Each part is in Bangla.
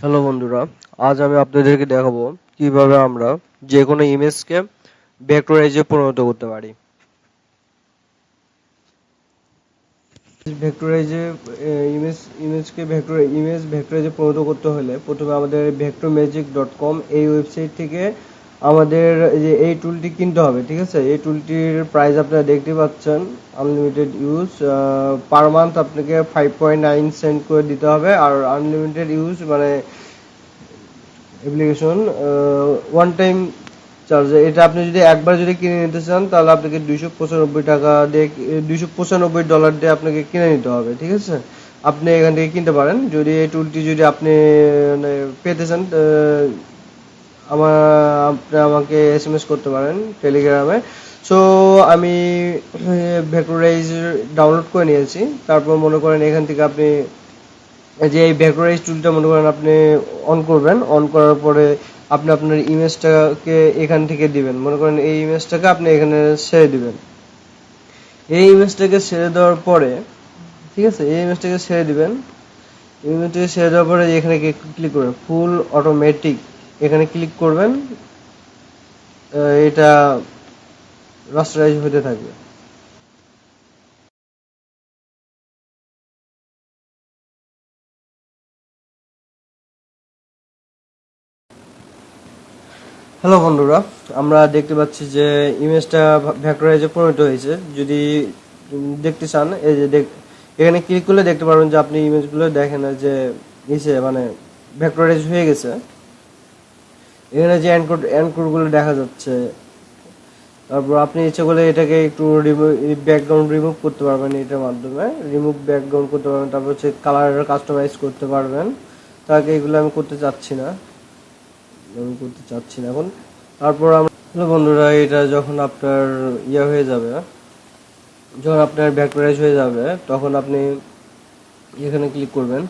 হ্যালো বন্ধুরা, আজ আমি আপনাদেরকে দেখাবো কিভাবে আমরা যে কোনো ইমেজকে ভেক্টরাইজে পরিণত করতে পারি। ভেক্টরাইজে ইমেজ ভেক্টরাইজে পরিণত করতে হলে প্রথমে আমাদের vectormagic.com এই ওয়েবসাইট থেকে আমাদের এই টুলটি কিনতে হবে। ঠিক আছে, এই টুলটির প্রাইস আপনারা দেখতে পাচ্ছেন, আনলিমিটেড ইউজ পার মান্থ আপনাকে 5.9 সেন্ট করে দিতে হবে। আর আনলিমিটেড ইউজ মানে অ্যাপ্লিকেশন ওয়ান টাইম চার্জ। এটা আপনি যদি একবার যদি কিনে নিতে চান তাহলে আপনাকে $295 দিয়ে আপনাকে কিনে নিতে হবে। ঠিক আছে, আপনি এখান থেকে কিনতে পারেন। যদি এই টুলটি যদি আপনি মানে পেতে চান, আপনি আমাকে এসএমএস করতে পারেন টেলিগ্রামে। সো আমি ভেক্টরাইজ ডাউনলোড করে নিয়েছি। তারপর মনে করেন এখান থেকে আপনি যে এই ভেক্টরাইজ টুলটা মনে করেন আপনি অন করবেন। অন করার পরে আপনি আপনার ইমেজটাকে এখান থেকে দিবেন। মনে করেন এই ইমেজটাকে আপনি এখানে ছেড়ে দিবেন। এই ইমেজটাকে ছেড়ে দেওয়ার পরে, ঠিক আছে, এই ইমেজটাকে ছেড়ে দিবেন। ইমেজটাকে ছেড়ে দেওয়ার পরে এখানে ক্লিক করবেন ফুল অটোমেটিক, এখানে ক্লিক করবেন। এটা রাস্টারাইজ হতে থাকবে। হ্যালো বন্ধুরা, আমরা দেখতে পাচ্ছি যে ইমেজটা ভেক্টরাইজে পরিণত হয়েছে। যদি দেখতে চান, এই যে এখানে ক্লিক করলে দেখতে পারবেন যে আপনি ইমেজগুলো দেখেন যে মানে ভেক্টরাইজ হয়ে গেছে। এখানে যে এনকোডগুলো দেখা যাচ্ছে। তারপর আপনি ইচ্ছে করলে এটাকে একটু ব্যাকগ্রাউন্ড রিমুভ করতে পারবেন, এটার মাধ্যমে রিমুভ ব্যাকগ্রাউন্ড করতে পারবেন। তারপর হচ্ছে কালার কাস্টমাইজ করতে পারবেন। তাকে এগুলো আমি করতে চাচ্ছি না এখন। তারপর আমরা বন্ধুরা, এটা যখন আপনার হয়ে যাবে, যখন আপনার ভেক্টরাইজ হয়ে যাবে, তখন আপনি এখানে ক্লিক করবেন,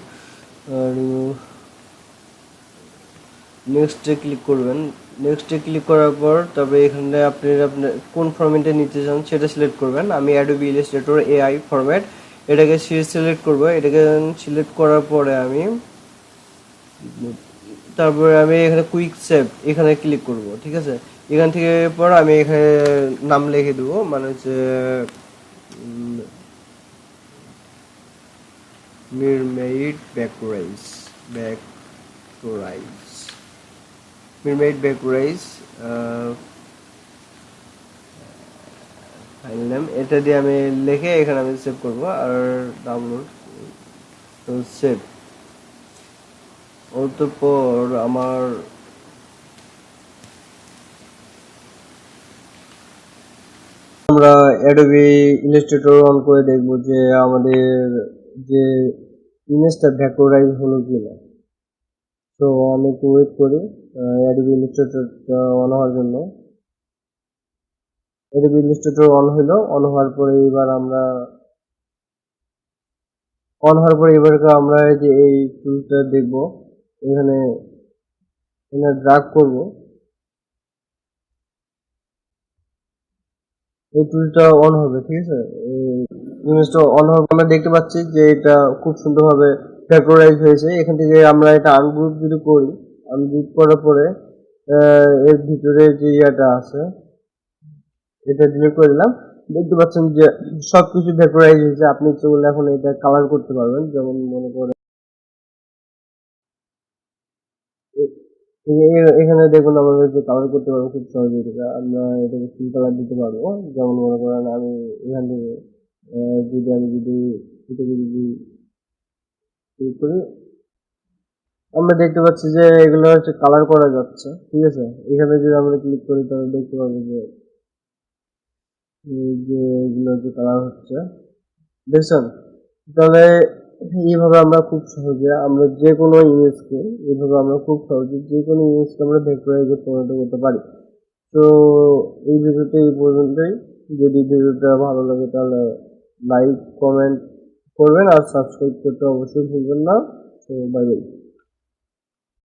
নেক্সটে ক্লিক করবেন। নেক্সটে ক্লিক করার পর তবে এখানে আপনি আপনার কোন ফরম্যাটে নিতে চান সেটা সিলেক্ট করবেন। আমি অ্যাডোবি ইলাস্ট্রেটর এআই ফরম্যাট এটাকে সিলেক্ট করব। এটাকে সিলেক্ট করার পরে তারপরে আমি এখানে কুইক সেভ এখানে ক্লিক করব। ঠিক আছে, এখান থেকে পর আমি এখানে নাম লিখে দেবো, মানে হচ্ছে মিরমেইড ভেক্টরাইজ ফাইল নেম এটা দিয়ে আমি লিখে এখানে আমি সেভ করব। আর ডাউনলোড সেভ অতঃপর আমরা অ্যাডোবি ইলাস্ট্রেটর অন করে দেখব যে আমাদের যে ইমেজটা ভেক্টরাইজ হলো কিনা। তো আমি একটু ওয়েট করি অ্যাডোবি ইলাস্ট্রেটরটা অন হওয়ার জন্য। অ্যাডোবি ইলাস্ট্রেটর অন হলো। অন হওয়ার পরে এবার আমরা যে এই টুলটা দেখব, এখানে ড্রাগ করব। এই টুলটা অন হবে। ঠিক আছে, ইমেজটা অন হবে। আমরা দেখতে পাচ্ছি যে এটা খুব সুন্দরভাবে ভেক্টরাইজ হয়েছে। এখান থেকে আমরা এটা আনগ্রুপ যদি করি, আনগ্রুপ করার পরে এর ভিতরে যে ইয়াটা আছে এটা ডিলিট করে দিলাম। দেখতে পাচ্ছেন যে সবকিছু ভেক্টরাইজ হয়েছে। আপনি ইচ্ছে করলে এখন এটা কালার করতে পারবেন। যেমন মনে করেন এখানে দেখুন আমাদের যে কালার করতে পারবো খুব সহজে। এটা আমরা এটাকে ফুল কালার দিতে পারবো। যেমন মনে করেন আমি এখান থেকে যদি এটাকে যদি ক্লিক করি, আমরা দেখতে পাচ্ছি যে এগুলো হচ্ছে কালার করা যাচ্ছে। ঠিক আছে, এখানে যদি আমরা ক্লিক করি তাহলে দেখতে পাবো যে এগুলো যে কালার হচ্ছে, দেখছেন? তাহলে এইভাবে আমরা খুব সহজে আমরা যে কোনো ইমেজকে আমরা ভেক্টরাইজে পরিণত করতে পারি। তো এই ভিডিওতে এই পর্যন্তই। যদি ভিডিওটা ভালো লাগে তাহলে লাইক কমেন্ট করবেন আর সাবস্ক্রাইব করতে অবশ্যই ভুলবেন না। তো বাই বাই।